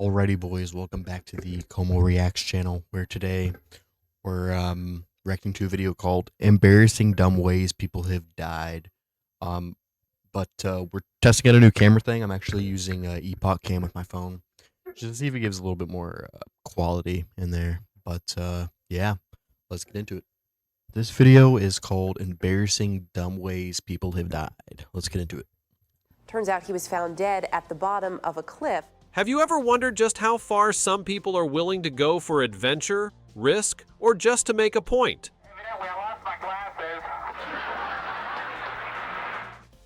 Alrighty, boys, welcome back to the Como Reacts channel, where today we're reacting to a video called "Embarrassing Dumb Ways People Have Died." Um, but we're testing out a new camera thing. I'm actually using Epoch Cam with my phone, just to see if it gives a little bit more quality in there. But yeah, let's get into it. This video is called "Embarrassing Dumb Ways People Have Died." Let's get into it. Turns out he was found dead at the bottom of a cliff. Have you ever wondered just how far some people are willing to go for adventure, risk, or just to make a point? Evidently, I lost my glasses.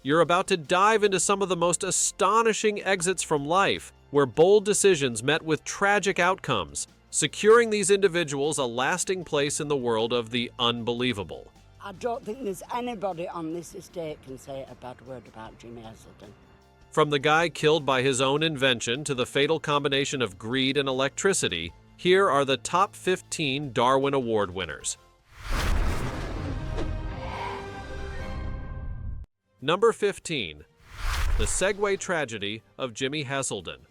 You're about to dive into some of the most astonishing exits from life, where bold decisions met with tragic outcomes, securing these individuals a lasting place in the world of the unbelievable. I don't think there's anybody on this estate can say a bad word about Jimmy Heselden. From the guy killed by his own invention to the fatal combination of greed and electricity, here are the top 15 Darwin Award winners. Number 15. The Segway Tragedy of Jimmy Heselden.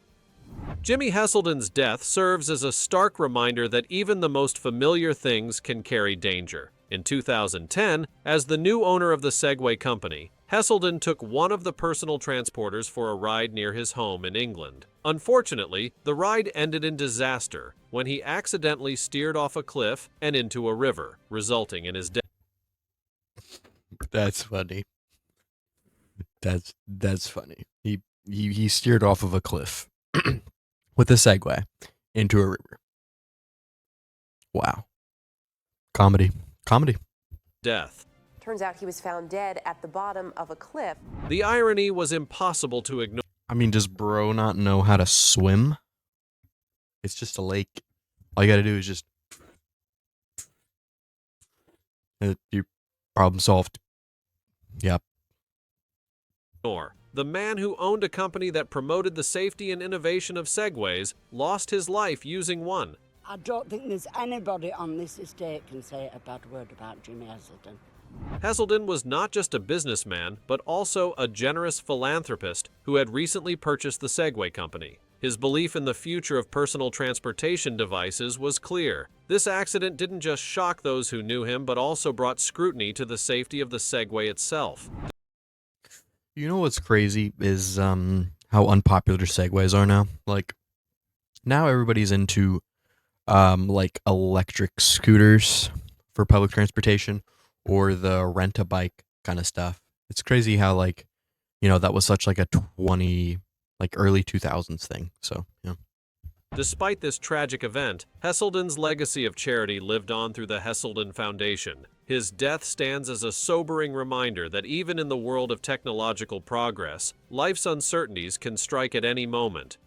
Jimmy Heselden's death serves as a stark reminder that even the most familiar things can carry danger. In 2010, as the new owner of the Segway company, Heselden took one of the personal transporters for a ride near his home in England. Unfortunately, the ride ended in disaster when he accidentally steered off a cliff and into a river, resulting in his death. That's funny. That's funny. He steered off of a cliff with a Segway into a river. Wow. Comedy. Death. Turns out he was found dead at the bottom of a cliff. The irony was impossible to ignore. I mean, does bro not know how to swim? It's just a lake. All you gotta do is just you problem solved. Yep. The man who owned a company that promoted the safety and innovation of Segways lost his life using one. I don't think there's anybody on this estate can say a bad word about Jimmy Heselden. Heselden was not just a businessman, but also a generous philanthropist who had recently purchased the Segway company. His belief in the future of personal transportation devices was clear. This accident didn't just shock those who knew him, but also brought scrutiny to the safety of the Segway itself. You know what's crazy is how unpopular Segways are now. Like now everybody's into like electric scooters for public transportation or the rent-a-bike kind of stuff. It's crazy how that was such like a early 2000s thing. So, yeah. Despite this tragic event, Heselden's legacy of charity lived on through the Heselden Foundation. His death stands as a sobering reminder that even in the world of technological progress, life's uncertainties can strike at any moment.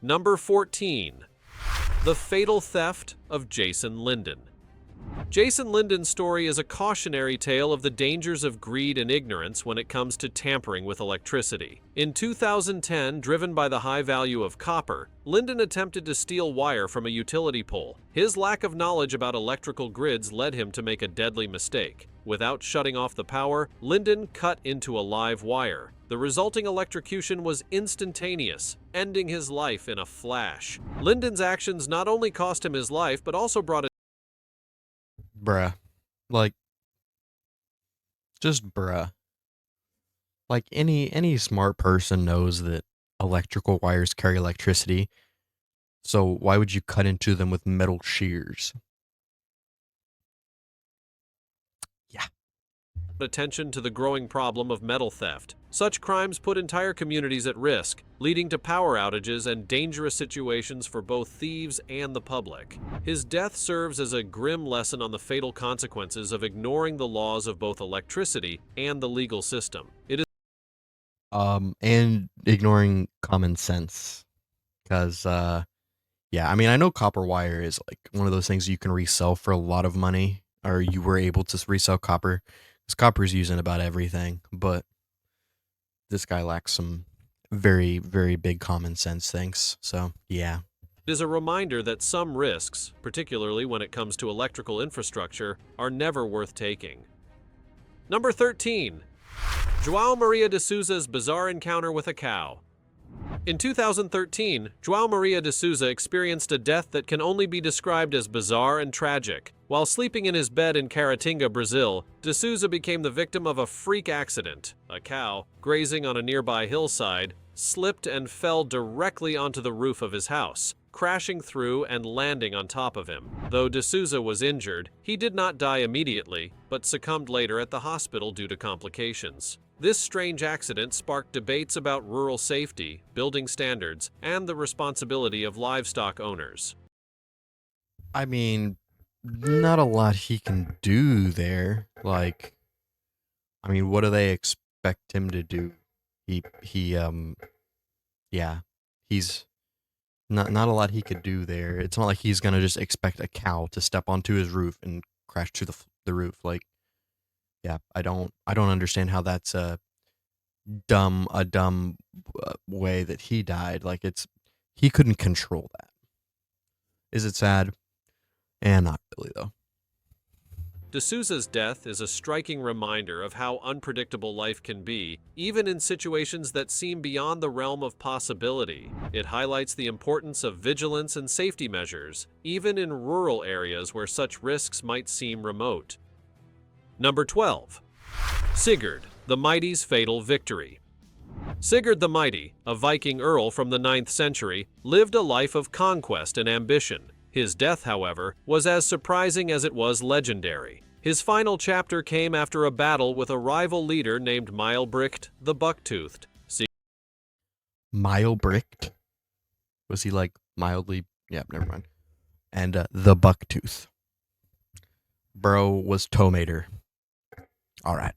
Number 14. The Fatal Theft of Jason Linden. Jason Linden's story is a cautionary tale of the dangers of greed and ignorance when it comes to tampering with electricity. In 2010, driven by the high value of copper, Linden attempted to steal wire from a utility pole. His lack of knowledge about electrical grids led him to make a deadly mistake. Without shutting off the power, Linden cut into a live wire. The resulting electrocution was instantaneous, ending his life in a flash. Linden's actions not only cost him his life, but also brought a Bruh. Just bruh. Like any smart person knows that electrical wires carry electricity. So why would you cut into them with metal shears? Yeah. attention to the growing problem of metal theft. Such crimes put entire communities at risk, leading to power outages and dangerous situations for both thieves and the public. His death serves as a grim lesson on the fatal consequences of ignoring the laws of both electricity and the legal system. It is and ignoring common sense. Because, yeah, I mean, I know copper wire is like one of those things you can resell for a lot of money, or you were able to resell copper, because copper is used in about everything, but this guy lacks some very, very big common sense things, so, yeah. It is a reminder that some risks, particularly when it comes to electrical infrastructure, are never worth taking. Number 13. João Maria de Souza's bizarre encounter with a cow. In 2013, João Maria de Souza experienced a death that can only be described as bizarre and tragic. While sleeping in his bed in Caratinga, Brazil, de Souza became the victim of a freak accident. A cow, grazing on a nearby hillside, slipped and fell directly onto the roof of his house, crashing through and landing on top of him. Though de Souza was injured, he did not die immediately, but succumbed later at the hospital due to complications. This strange accident sparked debates about rural safety, building standards, and the responsibility of livestock owners. I mean, not a lot he can do there. Like, I mean, what do they expect him to do? Yeah, he's not a lot he could do there. It's not like he's gonna just expect a cow to step onto his roof and crash to the roof. Like, yeah, I don't understand how that's a dumb way that he died. Like, he couldn't control that. Is it sad? Not really though. De Souza's death is a striking reminder of how unpredictable life can be, even in situations that seem beyond the realm of possibility. It highlights the importance of vigilance and safety measures, even in rural areas where such risks might seem remote. Number 12. Sigurd, the Mighty's fatal victory. Sigurd the Mighty, a Viking earl from the 9th century, lived a life of conquest and ambition. His death, however, was as surprising as it was legendary. His final chapter came after a battle with a rival leader named Maelbricht the Bucktoothed. Maelbricht? Was he like mildly? Yeah, never mind. And the Bucktooth. Bro was Tomater. Alright.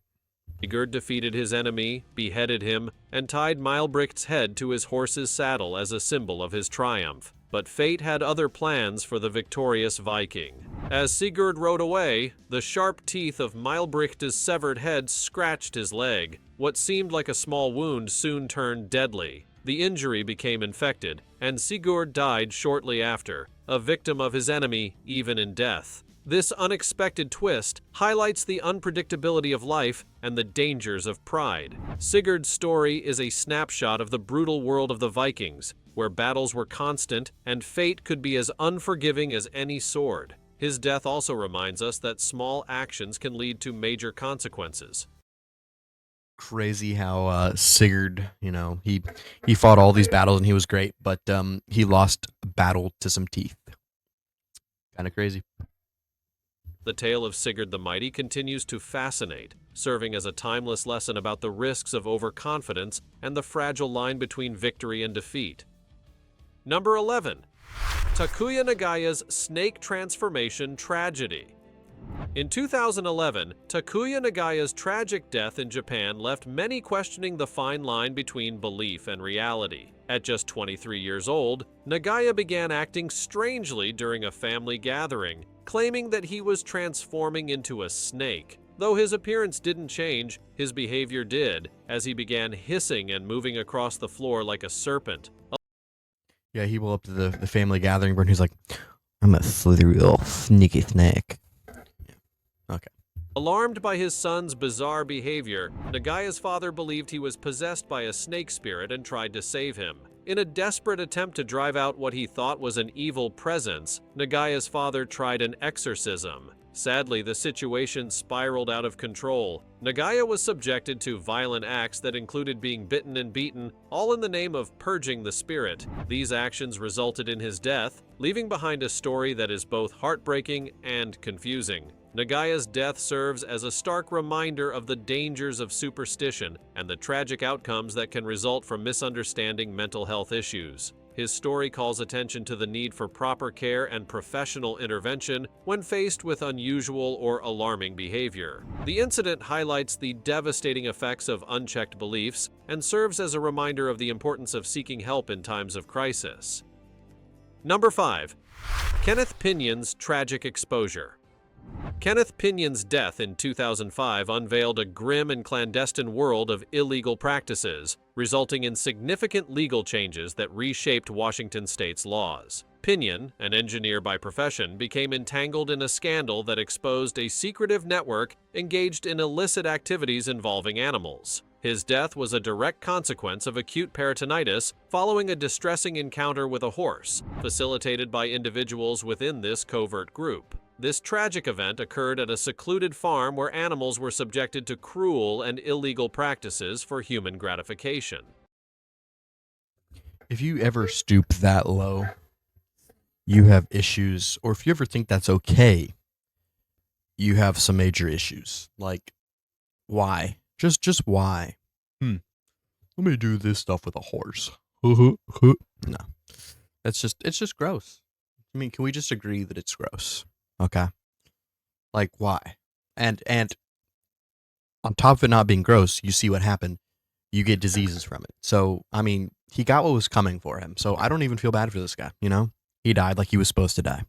Sigurd defeated his enemy, beheaded him, and tied Maelbricht's head to his horse's saddle as a symbol of his triumph. But fate had other plans for the victorious Viking. As Sigurd rode away, the sharp teeth of Maelbricht's severed head scratched his leg. What seemed like a small wound soon turned deadly. The injury became infected, and Sigurd died shortly after, a victim of his enemy even in death. This unexpected twist highlights the unpredictability of life and the dangers of pride. Sigurd's story is a snapshot of the brutal world of the Vikings, where battles were constant and fate could be as unforgiving as any sword. His death also reminds us that small actions can lead to major consequences. Crazy how Sigurd, he fought all these battles and he was great, but he lost a battle to some teeth. Kind of crazy. The tale of Sigurd the Mighty continues to fascinate, serving as a timeless lesson about the risks of overconfidence and the fragile line between victory and defeat. Number 11. Takuya Nagaya's snake transformation tragedy. In 2011, Takuya Nagaya's tragic death in Japan left many questioning the fine line between belief and reality. At just 23 years old, Nagaya began acting strangely during a family gathering, claiming that he was transforming into a snake. Though his appearance didn't change, his behavior did, as he began hissing and moving across the floor like a serpent. Yeah, he went up to the family gathering and he's like, I'm a slithery little sneaky snake. Yeah. Okay. Alarmed by his son's bizarre behavior, Nagaya's father believed he was possessed by a snake spirit and tried to save him. In a desperate attempt to drive out what he thought was an evil presence, Nagaya's father tried an exorcism. Sadly, the situation spiraled out of control. Nagaya was subjected to violent acts that included being bitten and beaten, all in the name of purging the spirit. These actions resulted in his death, leaving behind a story that is both heartbreaking and confusing. Nagaya's death serves as a stark reminder of the dangers of superstition and the tragic outcomes that can result from misunderstanding mental health issues. His story calls attention to the need for proper care and professional intervention when faced with unusual or alarming behavior. The incident highlights the devastating effects of unchecked beliefs and serves as a reminder of the importance of seeking help in times of crisis. Number 5. Kenneth Pinion's tragic exposure. Kenneth Pinion's death in 2005 unveiled a grim and clandestine world of illegal practices, resulting in significant legal changes that reshaped Washington state's laws. Pinion, an engineer by profession, became entangled in a scandal that exposed a secretive network engaged in illicit activities involving animals. His death was a direct consequence of acute peritonitis following a distressing encounter with a horse, facilitated by individuals within this covert group. This tragic event occurred at a secluded farm where animals were subjected to cruel and illegal practices for human gratification. If you ever stoop that low, you have issues, or if you ever think that's okay, you have some major issues. Like, why? Just why? Let me do this stuff with a horse. No. It's just gross. I mean, can we just agree that it's gross? Okay. Like, why? And on top of it not being gross, you see what happened. You get diseases from it. So, I mean, he got what was coming for him. So I don't even feel bad for this guy, you know? He died like he was supposed to die.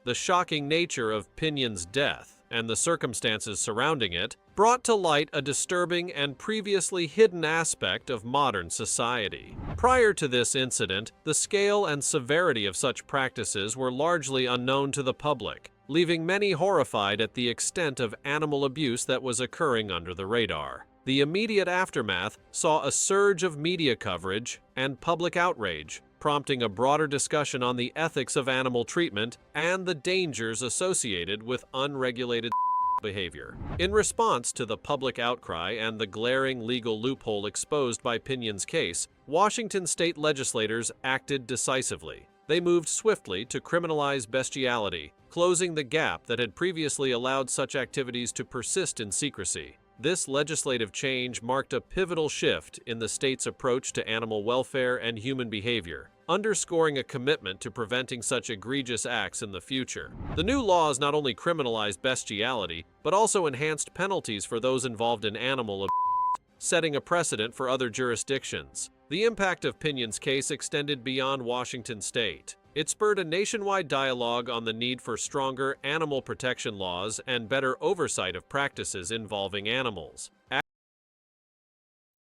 The shocking nature of Pinion's death and the circumstances surrounding it brought to light a disturbing and previously hidden aspect of modern society. Prior to this incident, the scale and severity of such practices were largely unknown to the public, leaving many horrified at the extent of animal abuse that was occurring under the radar. The immediate aftermath saw a surge of media coverage and public outrage, prompting a broader discussion on the ethics of animal treatment and the dangers associated with unregulated behavior. In response to the public outcry and the glaring legal loophole exposed by Pinion's case, Washington state legislators acted decisively. They moved swiftly to criminalize bestiality, closing the gap that had previously allowed such activities to persist in secrecy. This legislative change marked a pivotal shift in the state's approach to animal welfare and human behavior, underscoring a commitment to preventing such egregious acts in the future. The new laws not only criminalized bestiality, but also enhanced penalties for those involved in animal abuse, setting a precedent for other jurisdictions. The impact of Pinion's case extended beyond Washington state. It spurred a nationwide dialogue on the need for stronger animal protection laws and better oversight of practices involving animals.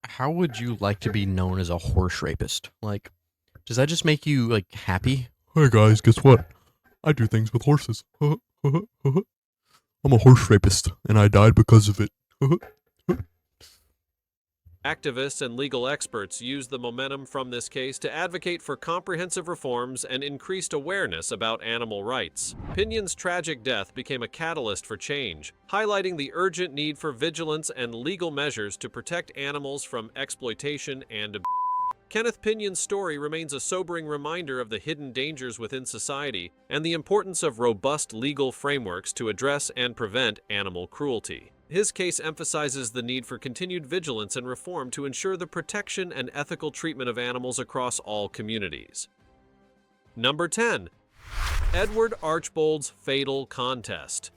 How would you like to be known as a horse rapist? Like, does that just make you, like, happy? Hey guys, guess what? I do things with horses. I'm a horse rapist, and I died because of it. Activists and legal experts used the momentum from this case to advocate for comprehensive reforms and increased awareness about animal rights. Pinion's tragic death became a catalyst for change, highlighting the urgent need for vigilance and legal measures to protect animals from exploitation and abuse. Kenneth Pinion's story remains a sobering reminder of the hidden dangers within society and the importance of robust legal frameworks to address and prevent animal cruelty. His case emphasizes the need for continued vigilance and reform to ensure the protection and ethical treatment of animals across all communities. Number 10. Edward Archbold's fatal contest.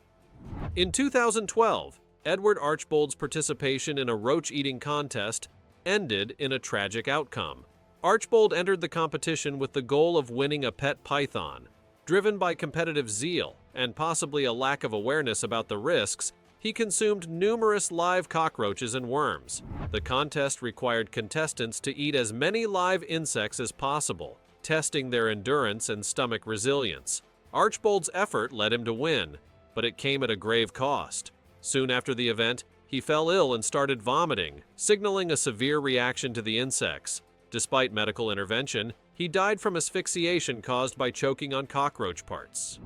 In 2012, Edward Archbold's participation in a roach-eating contest ended in a tragic outcome. Archbold entered the competition with the goal of winning a pet python. Driven by competitive zeal and possibly a lack of awareness about the risks, he consumed numerous live cockroaches and worms. The contest required contestants to eat as many live insects as possible, testing their endurance and stomach resilience. Archbold's effort led him to win, but it came at a grave cost. Soon after the event, he fell ill and started vomiting, signaling a severe reaction to the insects. Despite medical intervention, he died from asphyxiation caused by choking on cockroach parts.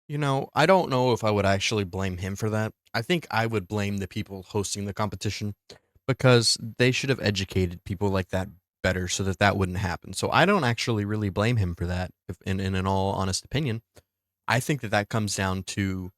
You know, I don't know if I would actually blame him for that. I think I would blame the people hosting the competition because they should have educated people like that better so that that wouldn't happen. So I don't actually really blame him for that, if, in an all honest opinion. I think that that comes down to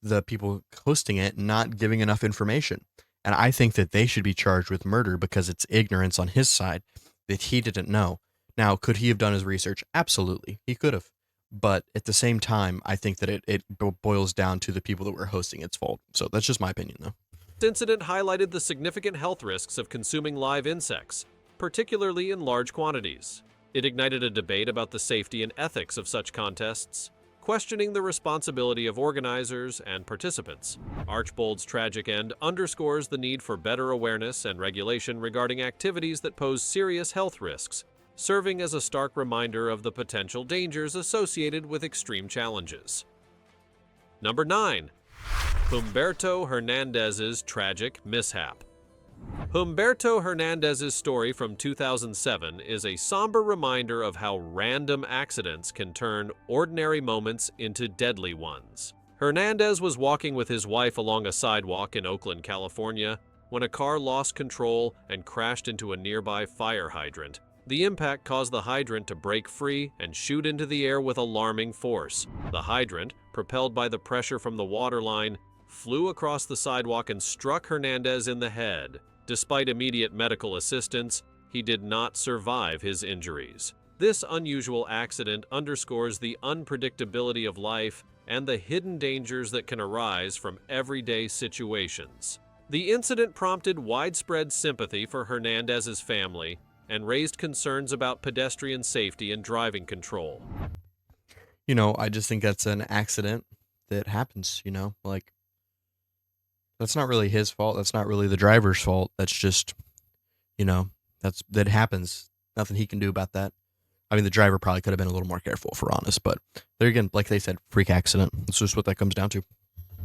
the people hosting it not giving enough information. And I think that they should be charged with murder because it's ignorance on his side that he didn't know. Now, could he have done his research? Absolutely. He could have. But at the same time, I think that it boils down to the people that were hosting its fault. So that's just my opinion, though. This incident highlighted the significant health risks of consuming live insects, particularly in large quantities. It ignited a debate about the safety and ethics of such contests, questioning the responsibility of organizers and participants. Archbold's tragic end underscores the need for better awareness and regulation regarding activities that pose serious health risks, serving as a stark reminder of the potential dangers associated with extreme challenges. Number 9. Humberto Hernandez's tragic mishap. Humberto Hernandez's story from 2007 is a somber reminder of how random accidents can turn ordinary moments into deadly ones. Hernandez was walking with his wife along a sidewalk in Oakland, California, when a car lost control and crashed into a nearby fire hydrant. The impact caused the hydrant to break free and shoot into the air with alarming force. The hydrant, propelled by the pressure from the water line, flew across the sidewalk and struck Hernandez in the head. Despite immediate medical assistance, he did not survive his injuries. This unusual accident underscores the unpredictability of life and the hidden dangers that can arise from everyday situations. The incident prompted widespread sympathy for Hernandez's family and raised concerns about pedestrian safety and driving control. You know, I just think that's an accident that happens, you know? Like, that's not really his fault. That's not really the driver's fault. That's just, you know, that happens. Nothing he can do about that. I mean, the driver probably could have been a little more careful, if we're honest, but there again, like they said, freak accident. That's just what that comes down to.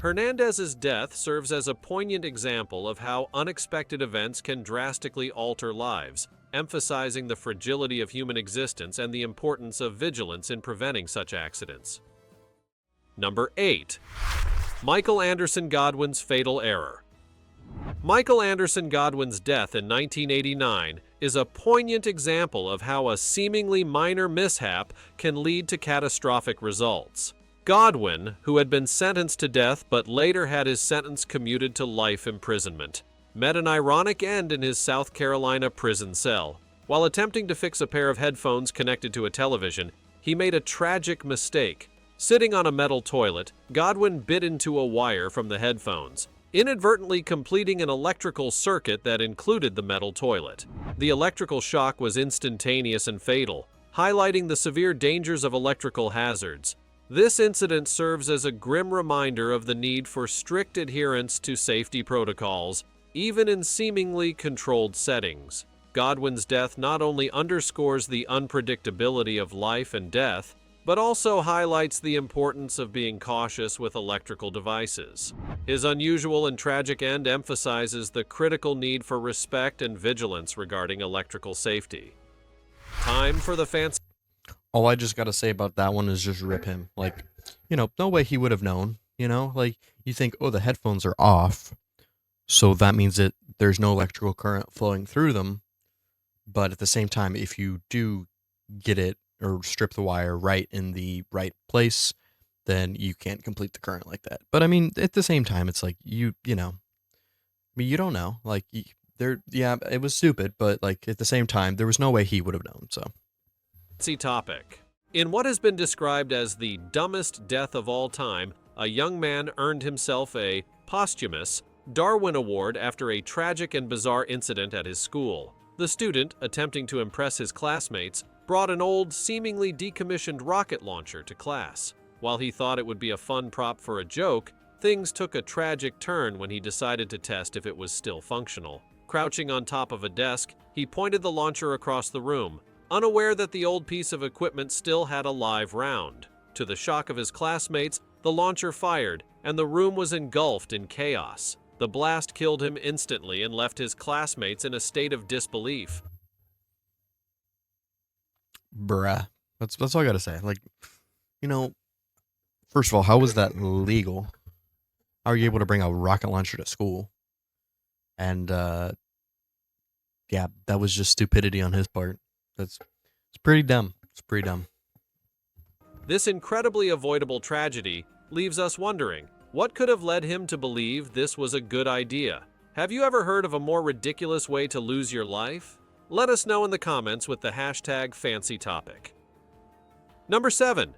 Hernandez's death serves as a poignant example of how unexpected events can drastically alter lives, emphasizing the fragility of human existence and the importance of vigilance in preventing such accidents. Number 8. Michael Anderson Godwin's fatal error. Michael Anderson Godwin's death in 1989 is a poignant example of how a seemingly minor mishap can lead to catastrophic results. Godwin, who had been sentenced to death but later had his sentence commuted to life imprisonment, met an ironic end in his South Carolina prison cell. While attempting to fix a pair of headphones connected to a television, he made a tragic mistake. Sitting on a metal toilet, Godwin bit into a wire from the headphones, inadvertently completing an electrical circuit that included the metal toilet. The electrical shock was instantaneous and fatal, highlighting the severe dangers of electrical hazards. This incident serves as a grim reminder of the need for strict adherence to safety protocols, even in seemingly controlled settings. Godwin's death not only underscores the unpredictability of life and death, but also highlights the importance of being cautious with electrical devices. His unusual and tragic end emphasizes the critical need for respect and vigilance regarding electrical safety. Time for the fancy. All I just got to say about that one is just rip him. Like, you know, no way he would have known, you know? Like, you think, oh, the headphones are off, so that means that there's no electrical current flowing through them. But at the same time, if you do get it or strip the wire right in the right place, then you can't complete the current like that. But I mean, at the same time, it's like, you know, I mean, you don't know. Like, yeah, it was stupid, but like at the same time, there was no way he would have known, so. Topic. In what has been described as the dumbest death of all time, a young man earned himself a posthumous Darwin Award after a tragic and bizarre incident at his school. The student, attempting to impress his classmates, brought an old, seemingly decommissioned rocket launcher to class. While he thought it would be a fun prop for a joke, things took a tragic turn when he decided to test if it was still functional. Crouching on top of a desk, he pointed the launcher across the room, unaware that the old piece of equipment still had a live round. To the shock of his classmates, the launcher fired, and the room was engulfed in chaos. The blast killed him instantly and left his classmates in a state of disbelief. Bruh. That's all I gotta say. Like, you know, first of all, how was that legal? How are you able to bring a rocket launcher to school? And, yeah, that was just stupidity on his part. It's pretty dumb. It's pretty dumb. This incredibly avoidable tragedy leaves us wondering, what could have led him to believe this was a good idea? Have you ever heard of a more ridiculous way to lose your life? Let us know in the comments with the hashtag #FancyTopic. Number 7.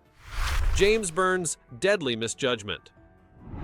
James Burns' deadly misjudgment.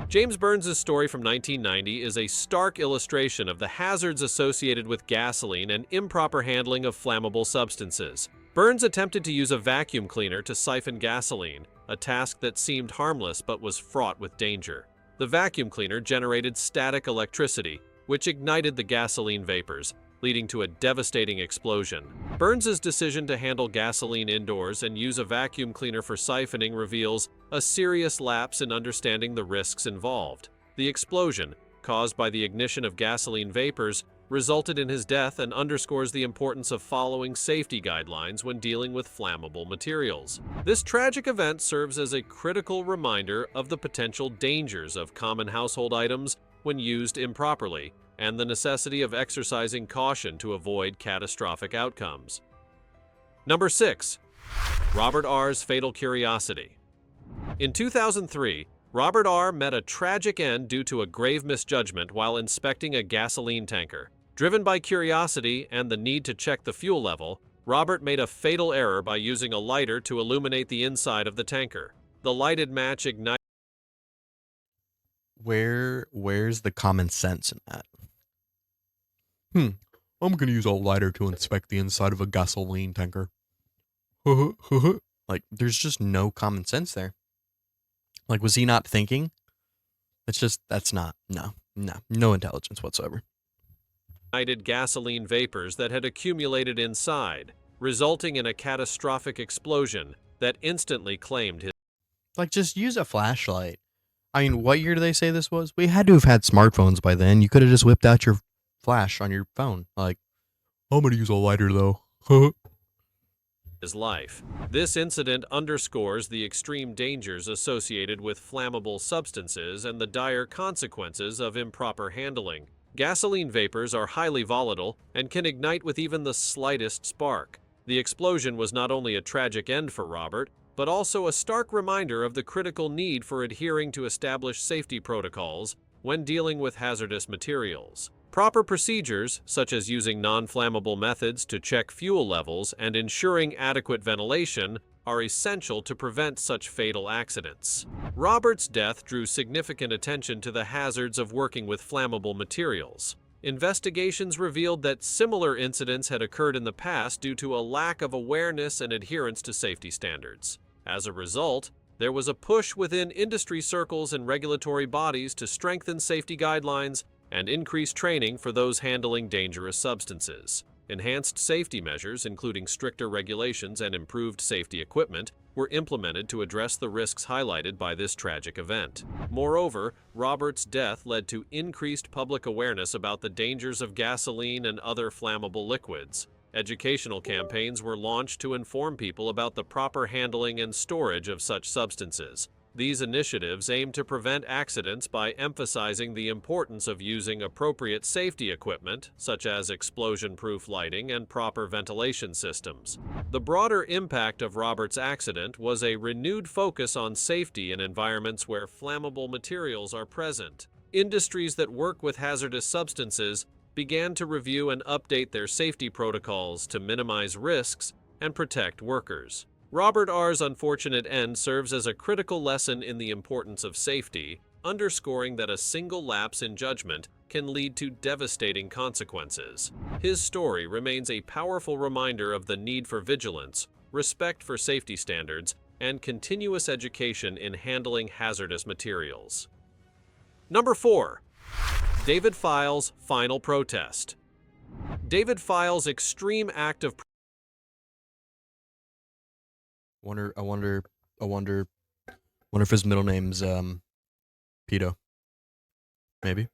James Burns' story from 1990 is a stark illustration of the hazards associated with gasoline and improper handling of flammable substances. Burns attempted to use a vacuum cleaner to siphon gasoline, a task that seemed harmless but was fraught with danger. The vacuum cleaner generated static electricity, which ignited the gasoline vapors, leading to a devastating explosion. Burns' decision to handle gasoline indoors and use a vacuum cleaner for siphoning reveals a serious lapse in understanding the risks involved. The explosion, caused by the ignition of gasoline vapors, resulted in his death and underscores the importance of following safety guidelines when dealing with flammable materials. This tragic event serves as a critical reminder of the potential dangers of common household items when used improperly, and the necessity of exercising caution to avoid catastrophic outcomes. Number 6. Robert R.'s fatal curiosity. In 2003, Robert R. met a tragic end due to a grave misjudgment while inspecting a gasoline tanker. Driven by curiosity and the need to check the fuel level, Robert made a fatal error by using a lighter to illuminate the inside of the tanker. The lighted match ignited. Where's the common sense in that? I'm gonna use a lighter to inspect the inside of a gasoline tanker. Like, there's just no common sense there. Like, was he not thinking? No intelligence whatsoever. Ignited gasoline vapors that had accumulated inside, resulting in a catastrophic explosion that instantly claimed his. Like, just use a flashlight. I mean, what year do they say this was? We had to have had smartphones by then. You could have just whipped out your flash on your phone. Like, I'm gonna use a lighter though. His life. This incident underscores the extreme dangers associated with flammable substances and the dire consequences of improper handling. Gasoline vapors are highly volatile and can ignite with even the slightest spark. The explosion was not only a tragic end for Robert, but also a stark reminder of the critical need for adhering to established safety protocols when dealing with hazardous materials. Proper procedures, such as using non-flammable methods to check fuel levels and ensuring adequate ventilation, are essential to prevent such fatal accidents. Robert's death drew significant attention to the hazards of working with flammable materials. Investigations revealed that similar incidents had occurred in the past due to a lack of awareness and adherence to safety standards. As a result, there was a push within industry circles and regulatory bodies to strengthen safety guidelines and increase training for those handling dangerous substances. Enhanced safety measures, including stricter regulations and improved safety equipment, were implemented to address the risks highlighted by this tragic event. Moreover, Robert's death led to increased public awareness about the dangers of gasoline and other flammable liquids. Educational campaigns were launched to inform people about the proper handling and storage of such substances. These initiatives aim to prevent accidents by emphasizing the importance of using appropriate safety equipment, such as explosion-proof lighting and proper ventilation systems. The broader impact of Robert's accident was a renewed focus on safety in environments where flammable materials are present. Industries that work with hazardous substances began to review and update their safety protocols to minimize risks and protect workers. Robert R.'s unfortunate end serves as a critical lesson in the importance of safety, underscoring that a single lapse in judgment can lead to devastating consequences. His story remains a powerful reminder of the need for vigilance, respect for safety standards, and continuous education in handling hazardous materials. Number 4. David Files' final protest. David Files' extreme act of I wonder if his middle name's Pedo. Maybe.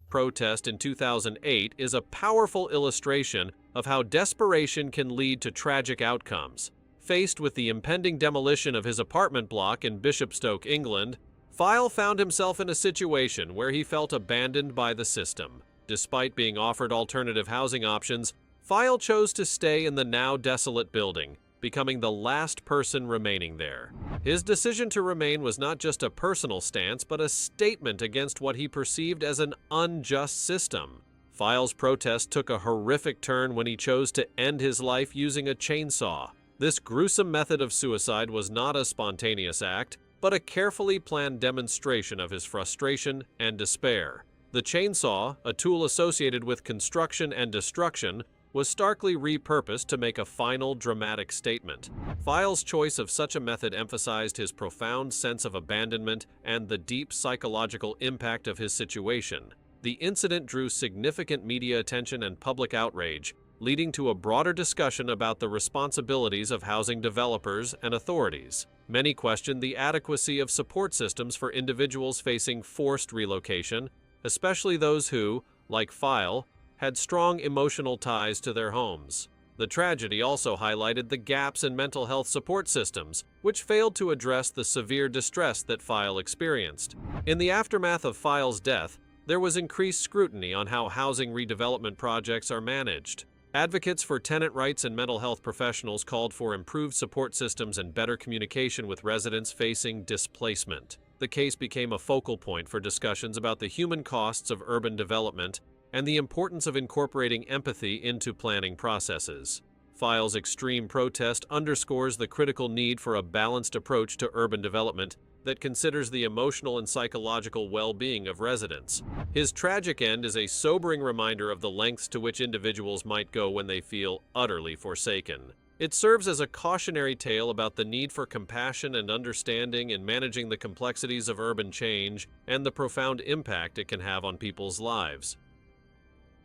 protest in 2008 is a powerful illustration of how desperation can lead to tragic outcomes. Faced with the impending demolition of his apartment block in Bishopstoke, England, File found himself in a situation where he felt abandoned by the system. Despite being offered alternative housing options, File chose to stay in the now desolate building, becoming the last person remaining there. His decision to remain was not just a personal stance, but a statement against what he perceived as an unjust system. File's protest took a horrific turn when he chose to end his life using a chainsaw. This gruesome method of suicide was not a spontaneous act, but a carefully planned demonstration of his frustration and despair. The chainsaw, a tool associated with construction and destruction, was starkly repurposed to make a final dramatic statement. File's choice of such a method emphasized his profound sense of abandonment and the deep psychological impact of his situation. The incident drew significant media attention and public outrage, leading to a broader discussion about the responsibilities of housing developers and authorities. Many questioned the adequacy of support systems for individuals facing forced relocation, especially those who, like File, had strong emotional ties to their homes. The tragedy also highlighted the gaps in mental health support systems, which failed to address the severe distress that File experienced. In the aftermath of File's death, there was increased scrutiny on how housing redevelopment projects are managed. Advocates for tenant rights and mental health professionals called for improved support systems and better communication with residents facing displacement. The case became a focal point for discussions about the human costs of urban development and the importance of incorporating empathy into planning processes. File's extreme protest underscores the critical need for a balanced approach to urban development that considers the emotional and psychological well-being of residents. His tragic end is a sobering reminder of the lengths to which individuals might go when they feel utterly forsaken. It serves as a cautionary tale about the need for compassion and understanding in managing the complexities of urban change and the profound impact it can have on people's lives.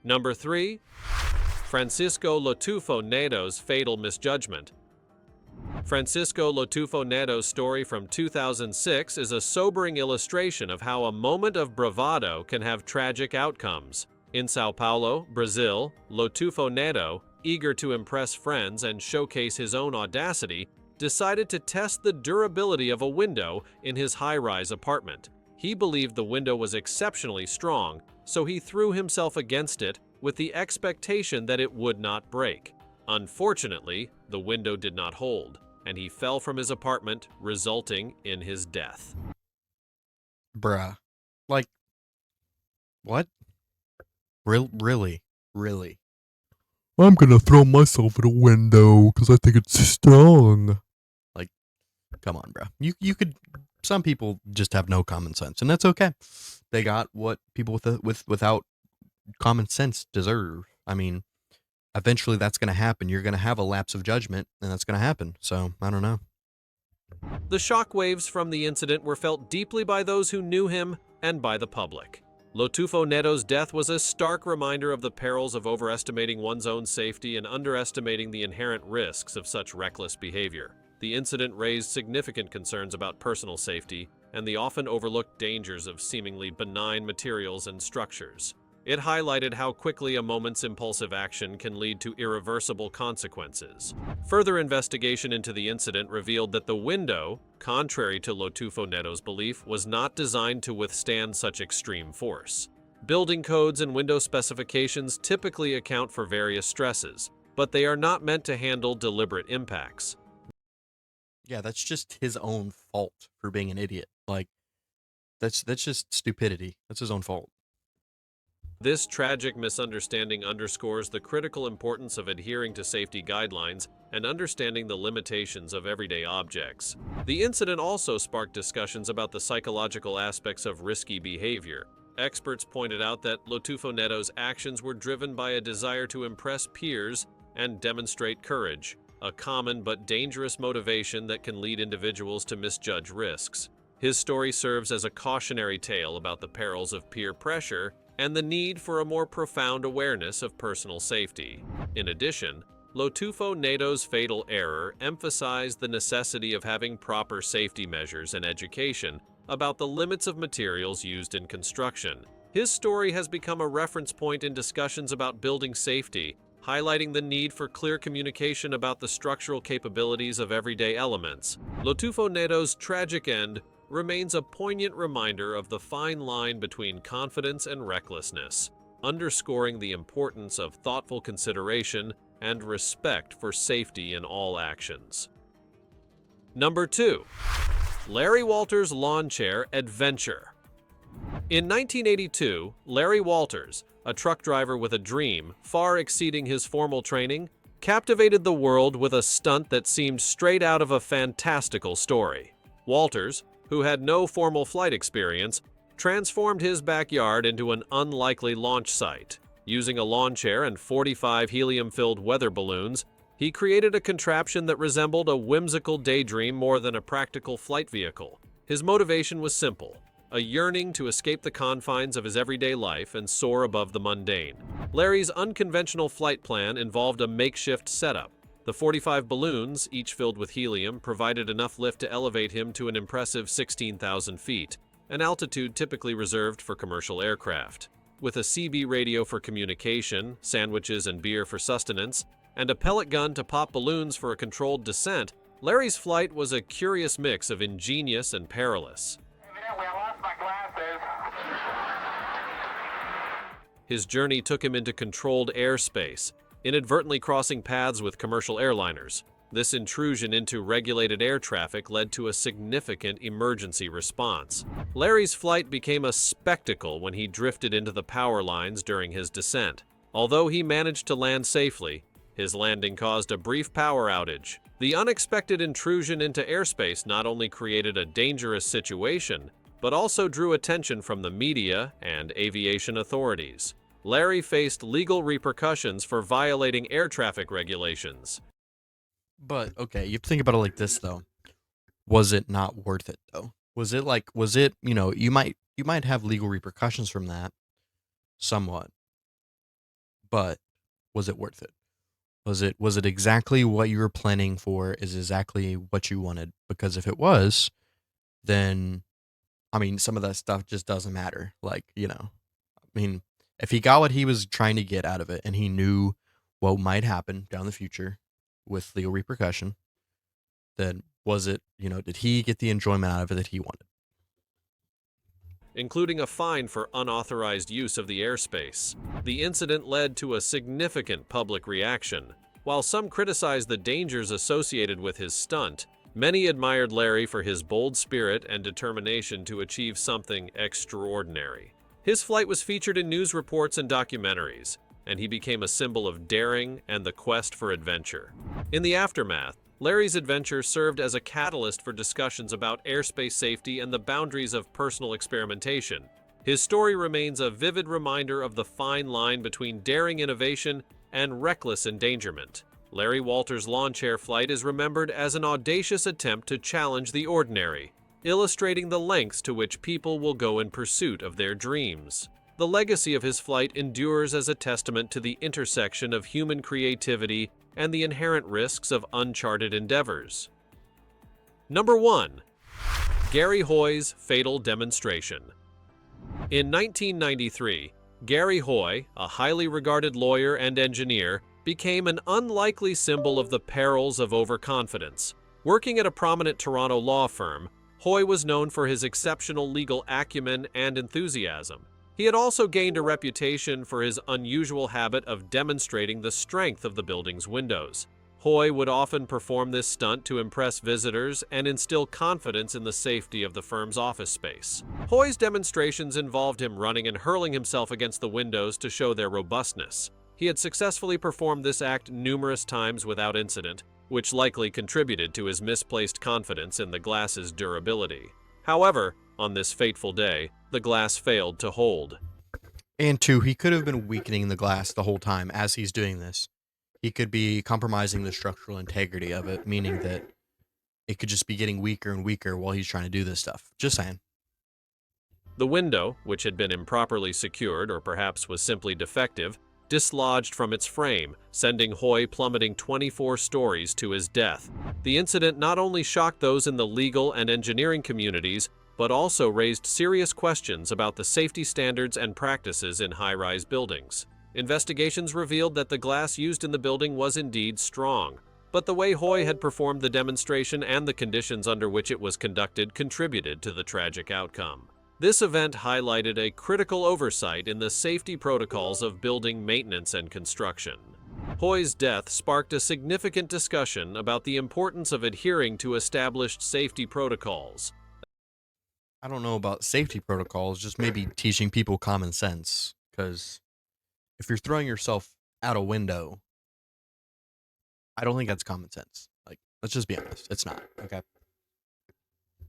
Number 3. Francisco Lotufo Neto's fatal misjudgment. Francisco Lotufo Neto's story from 2006 is a sobering illustration of how a moment of bravado can have tragic outcomes. In Sao Paulo, Brazil, Lotufo Neto, eager to impress friends and showcase his own audacity, decided to test the durability of a window in his high-rise apartment. He believed the window was exceptionally strong, so he threw himself against it with the expectation that it would not break. Unfortunately, the window did not hold, and he fell from his apartment, resulting in his death. Bruh. Like, what? Really? Really? I'm gonna throw myself at a window because I think it's strong. Like, come on, bro. You could. Some people just have no common sense, and that's okay. They got what people without common sense deserve. I mean, eventually that's gonna happen. You're gonna have a lapse of judgment, and that's gonna happen. So I don't know. The shockwaves from the incident were felt deeply by those who knew him and by the public. Lotufo Neto's death was a stark reminder of the perils of overestimating one's own safety and underestimating the inherent risks of such reckless behavior. The incident raised significant concerns about personal safety and the often overlooked dangers of seemingly benign materials and structures. It highlighted how quickly a moment's impulsive action can lead to irreversible consequences. Further investigation into the incident revealed that the window, contrary to Lotufo Neto's belief, was not designed to withstand such extreme force. Building codes and window specifications typically account for various stresses, but they are not meant to handle deliberate impacts. Yeah, that's just his own fault for being an idiot. Like, that's just stupidity. That's his own fault. This tragic misunderstanding underscores the critical importance of adhering to safety guidelines and understanding the limitations of everyday objects. The incident also sparked discussions about the psychological aspects of risky behavior. Experts pointed out that Lotufo Neto's actions were driven by a desire to impress peers and demonstrate courage, a common but dangerous motivation that can lead individuals to misjudge risks. His story serves as a cautionary tale about the perils of peer pressure and the need for a more profound awareness of personal safety. In addition, Lotufo Neto's fatal error emphasized the necessity of having proper safety measures and education about the limits of materials used in construction. His story has become a reference point in discussions about building safety, highlighting the need for clear communication about the structural capabilities of everyday elements. Lotufo Neto's tragic end remains a poignant reminder of the fine line between confidence and recklessness, underscoring the importance of thoughtful consideration and respect for safety in all actions. Number 2. Larry Walters' Lawn Chair Adventure. In 1982, Larry Walters, a truck driver with a dream far exceeding his formal training, captivated the world with a stunt that seemed straight out of a fantastical story. Walters, who had no formal flight experience, transformed his backyard into an unlikely launch site. Using a lawn chair and 45 helium-filled weather balloons, he created a contraption that resembled a whimsical daydream more than a practical flight vehicle. His motivation was simple: a yearning to escape the confines of his everyday life and soar above the mundane. Larry's unconventional flight plan involved a makeshift setup. The 45 balloons, each filled with helium, provided enough lift to elevate him to an impressive 16,000 feet, an altitude typically reserved for commercial aircraft. With a CB radio for communication, sandwiches and beer for sustenance, and a pellet gun to pop balloons for a controlled descent, Larry's flight was a curious mix of ingenious and perilous. Evidently, I lost my glasses. His journey took him into controlled airspace, inadvertently crossing paths with commercial airliners. This intrusion into regulated air traffic led to a significant emergency response. Larry's flight became a spectacle when he drifted into the power lines during his descent. Although he managed to land safely, his landing caused a brief power outage. The unexpected intrusion into airspace not only created a dangerous situation, but also drew attention from the media and aviation authorities. Larry faced legal repercussions for violating air traffic regulations. But okay, you have to think about it like this though. Was it not worth it though? Was it, you might have legal repercussions from that somewhat. But was it worth it? Was it exactly what you were planning for? Is exactly what you wanted? Because if it was, then I mean, some of that stuff just doesn't matter. If he got what he was trying to get out of it and he knew what might happen down the future with legal repercussion, then did he get the enjoyment out of it that he wanted? Including a fine for unauthorized use of the airspace. The incident led to a significant public reaction. While some criticized the dangers associated with his stunt, many admired Larry for his bold spirit and determination to achieve something extraordinary. His flight was featured in news reports and documentaries, and he became a symbol of daring and the quest for adventure. In the aftermath, Larry's adventure served as a catalyst for discussions about airspace safety and the boundaries of personal experimentation. His story remains a vivid reminder of the fine line between daring innovation and reckless endangerment. Larry Walters' lawn chair flight is remembered as an audacious attempt to challenge the ordinary, illustrating the lengths to which people will go in pursuit of their dreams. The legacy of his flight endures as a testament to the intersection of human creativity and the inherent risks of uncharted endeavors. Number 1. Gary Hoy's fatal demonstration. In 1993, Gary Hoy, a highly regarded lawyer and engineer, became an unlikely symbol of the perils of overconfidence. Working at a prominent Toronto law firm, Hoy was known for his exceptional legal acumen and enthusiasm. He had also gained a reputation for his unusual habit of demonstrating the strength of the building's windows. Hoy would often perform this stunt to impress visitors and instill confidence in the safety of the firm's office space. Hoy's demonstrations involved him running and hurling himself against the windows to show their robustness. He had successfully performed this act numerous times without incident, which likely contributed to his misplaced confidence in the glass's durability. However, on this fateful day, the glass failed to hold. And 2, he could have been weakening the glass the whole time as he's doing this. He could be compromising the structural integrity of it, meaning that it could just be getting weaker and weaker while he's trying to do this stuff. Just saying. The window, which had been improperly secured or perhaps was simply defective, dislodged from its frame, sending Hoy plummeting 24 stories to his death. The incident not only shocked those in the legal and engineering communities, but also raised serious questions about the safety standards and practices in high-rise buildings. Investigations revealed that the glass used in the building was indeed strong, but the way Hoy had performed the demonstration and the conditions under which it was conducted contributed to the tragic outcome. This event highlighted a critical oversight in the safety protocols of building maintenance and construction. Hoy's death sparked a significant discussion about the importance of adhering to established safety protocols. I don't know about safety protocols, just maybe teaching people common sense. Because if you're throwing yourself out a window, I don't think that's common sense. Let's just be honest. It's not, okay?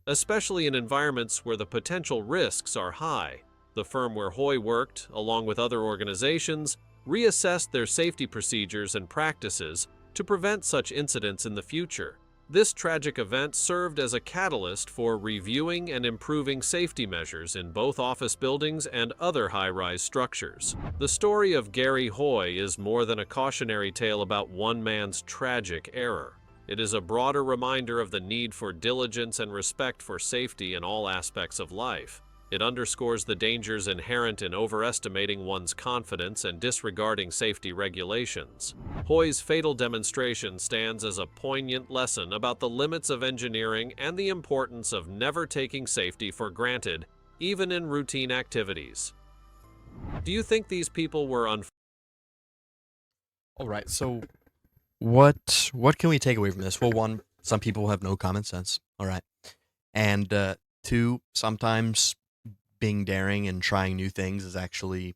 Especially in environments where the potential risks are high. The firm where Hoy worked, along with other organizations, reassessed their safety procedures and practices to prevent such incidents in the future. This tragic event served as a catalyst for reviewing and improving safety measures in both office buildings and other high-rise structures. The story of Gary Hoy is more than a cautionary tale about one man's tragic error. It is a broader reminder of the need for diligence and respect for safety in all aspects of life. It underscores the dangers inherent in overestimating one's confidence and disregarding safety regulations. Hoy's fatal demonstration stands as a poignant lesson about the limits of engineering and the importance of never taking safety for granted, even in routine activities. Do you think these people were All right, so what can we take away from this? Well, one, some people have no common sense. All right, and two, sometimes being daring and trying new things is actually,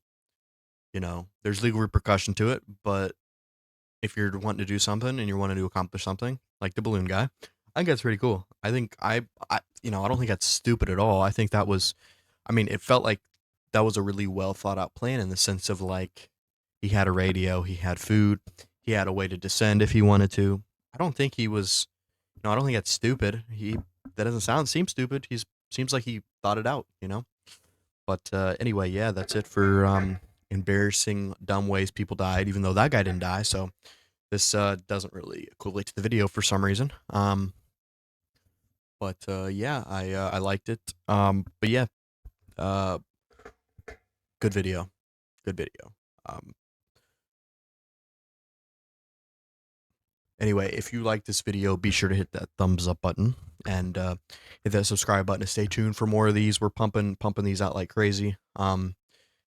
there's legal repercussion to it. But if you're wanting to do something and you're wanting to accomplish something, like the balloon guy, I think that's pretty cool. I think I don't think that's stupid at all. I think that was, it felt like that was a really well thought out plan in the sense of like he had a radio, he had food, he had a way to descend if he wanted to. I don't think he was, I don't think that's stupid. That doesn't seem stupid. Seems like he thought it out. But anyway, yeah, that's it for embarrassing, dumb ways people died, even though that guy didn't die. So this doesn't really equate to the video for some reason. But yeah, I liked it. But yeah, good video. Good video. Anyway, if you like this video, be sure to hit that thumbs up button and hit that subscribe button to stay tuned for more of these. We're pumping these out like crazy. And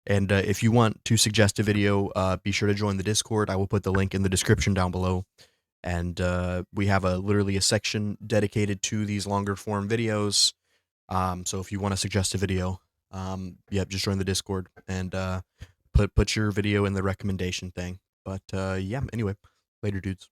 if you want to suggest a video, be sure to join the Discord. I will put the link in the description down below. And we have literally a section dedicated to these longer form videos. So if you want to suggest a video, just join the Discord and put your video in the recommendation thing. But yeah, anyway, later dudes.